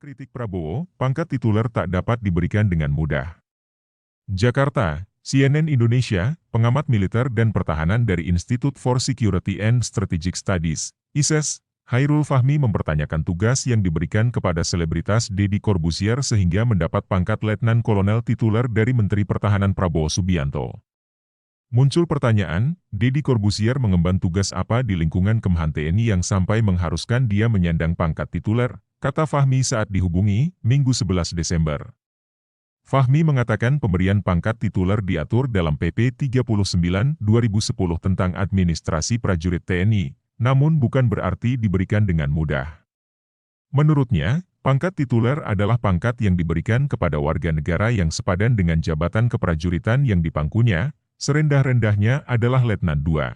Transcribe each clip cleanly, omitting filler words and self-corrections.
kritik Prabowo, pangkat tituler tak dapat diberikan dengan mudah. Jakarta, CNN Indonesia, pengamat militer dan pertahanan dari Institute for Security and Strategic Studies, ISES, Hairul Fahmi mempertanyakan tugas yang diberikan kepada selebritas Deddy Corbuzier sehingga mendapat pangkat Letnan Kolonel tituler dari Menteri Pertahanan Prabowo Subianto. Muncul pertanyaan, Deddy Corbuzier mengemban tugas apa di lingkungan Kemhan TNI yang sampai mengharuskan dia menyandang pangkat tituler, kata Fahmi saat dihubungi, Minggu 11 Desember. Fahmi mengatakan pemberian pangkat tituler diatur dalam PP 39/2010 tentang administrasi prajurit TNI, namun bukan berarti diberikan dengan mudah. Menurutnya, pangkat tituler adalah pangkat yang diberikan kepada warga negara yang sepadan dengan jabatan keprajuritan yang dipangkunya, serendah-rendahnya adalah Letnan II.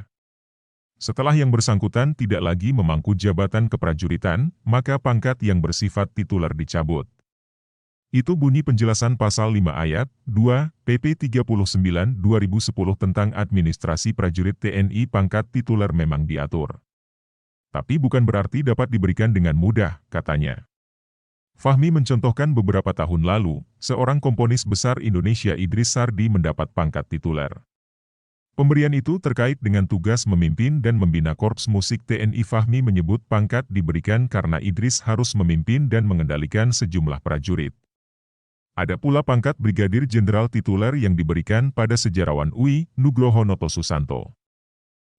Setelah yang bersangkutan tidak lagi memangku jabatan keprajuritan, maka pangkat yang bersifat tituler dicabut. Itu bunyi penjelasan pasal 5 ayat 2 PP 39/2010 tentang administrasi prajurit TNI. Pangkat tituler memang diatur, tapi bukan berarti dapat diberikan dengan mudah, katanya. Fahmi mencontohkan beberapa tahun lalu, seorang komponis besar Indonesia Idris Sardi mendapat pangkat tituler. Pemberian itu terkait dengan tugas memimpin dan membina Korps Musik TNI. Fahmi menyebut pangkat diberikan karena Idris harus memimpin dan mengendalikan sejumlah prajurit. Ada pula pangkat Brigadir Jenderal tituler yang diberikan pada sejarawan UI, Nugroho Notosusanto.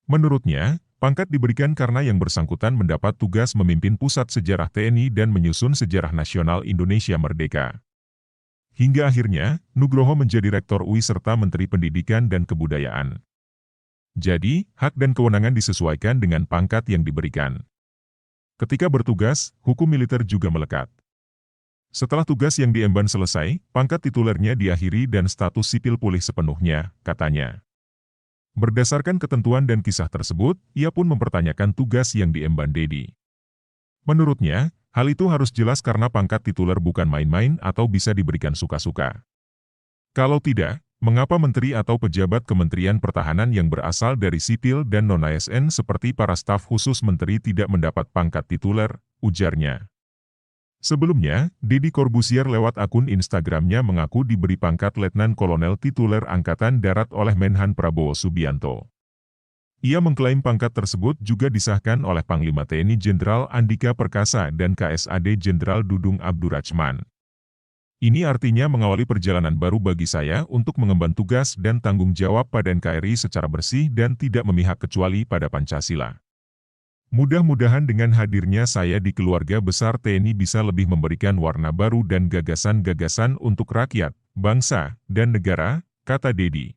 Menurutnya, pangkat diberikan karena yang bersangkutan mendapat tugas memimpin pusat sejarah TNI dan menyusun sejarah nasional Indonesia Merdeka. Hingga akhirnya, Nugroho menjadi Rektor UI serta Menteri Pendidikan dan Kebudayaan. Jadi, hak dan kewenangan disesuaikan dengan pangkat yang diberikan. Ketika bertugas, hukum militer juga melekat. Setelah tugas yang diemban selesai, pangkat titulernya diakhiri dan status sipil pulih sepenuhnya, katanya. Berdasarkan ketentuan dan kisah tersebut, ia pun mempertanyakan tugas yang diemban Deddy. Menurutnya, hal itu harus jelas karena pangkat tituler bukan main-main atau bisa diberikan suka-suka. Kalau tidak, mengapa menteri atau pejabat Kementerian Pertahanan yang berasal dari sipil dan non-ASN seperti para staf khusus menteri tidak mendapat pangkat tituler, ujarnya. Sebelumnya, Deddy Corbuzier lewat akun Instagramnya mengaku diberi pangkat Letnan Kolonel tituler Angkatan Darat oleh Menhan Prabowo Subianto. Ia mengklaim pangkat tersebut juga disahkan oleh Panglima TNI Jenderal Andika Perkasa dan KSAD Jenderal Dudung Abdurrahman. Ini artinya mengawali perjalanan baru bagi saya untuk mengemban tugas dan tanggung jawab pada NKRI secara bersih dan tidak memihak kecuali pada Pancasila. Mudah-mudahan dengan hadirnya saya di keluarga besar TNI bisa lebih memberikan warna baru dan gagasan-gagasan untuk rakyat, bangsa, dan negara, kata Deddy.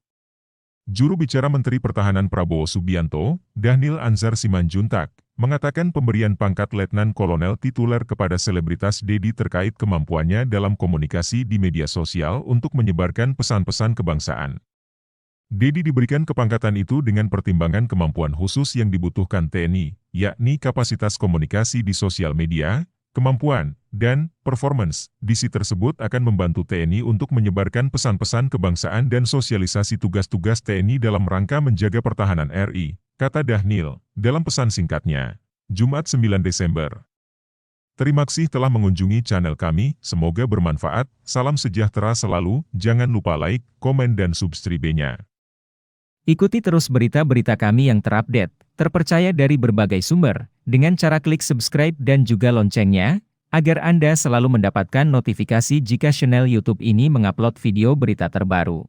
Juru bicara Menteri Pertahanan Prabowo Subianto, Dhanil Anzar Simanjuntak, mengatakan pemberian pangkat Letnan Kolonel tituler kepada selebritas Deddy terkait kemampuannya dalam komunikasi di media sosial untuk menyebarkan pesan-pesan kebangsaan. Deddy diberikan kepangkatan itu dengan pertimbangan kemampuan khusus yang dibutuhkan TNI, yakni kapasitas komunikasi di sosial media, kemampuan, dan performance. Disi tersebut akan membantu TNI untuk menyebarkan pesan-pesan kebangsaan dan sosialisasi tugas-tugas TNI dalam rangka menjaga pertahanan RI, kata Dhanil, dalam pesan singkatnya, Jumat 9 Desember. Terima kasih telah mengunjungi channel kami, semoga bermanfaat, salam sejahtera selalu, jangan lupa like, komen dan subscribe-nya. Ikuti terus berita-berita kami yang terupdate, terpercaya dari berbagai sumber, dengan cara klik subscribe dan juga loncengnya, agar Anda selalu mendapatkan notifikasi jika channel YouTube ini mengupload video berita terbaru.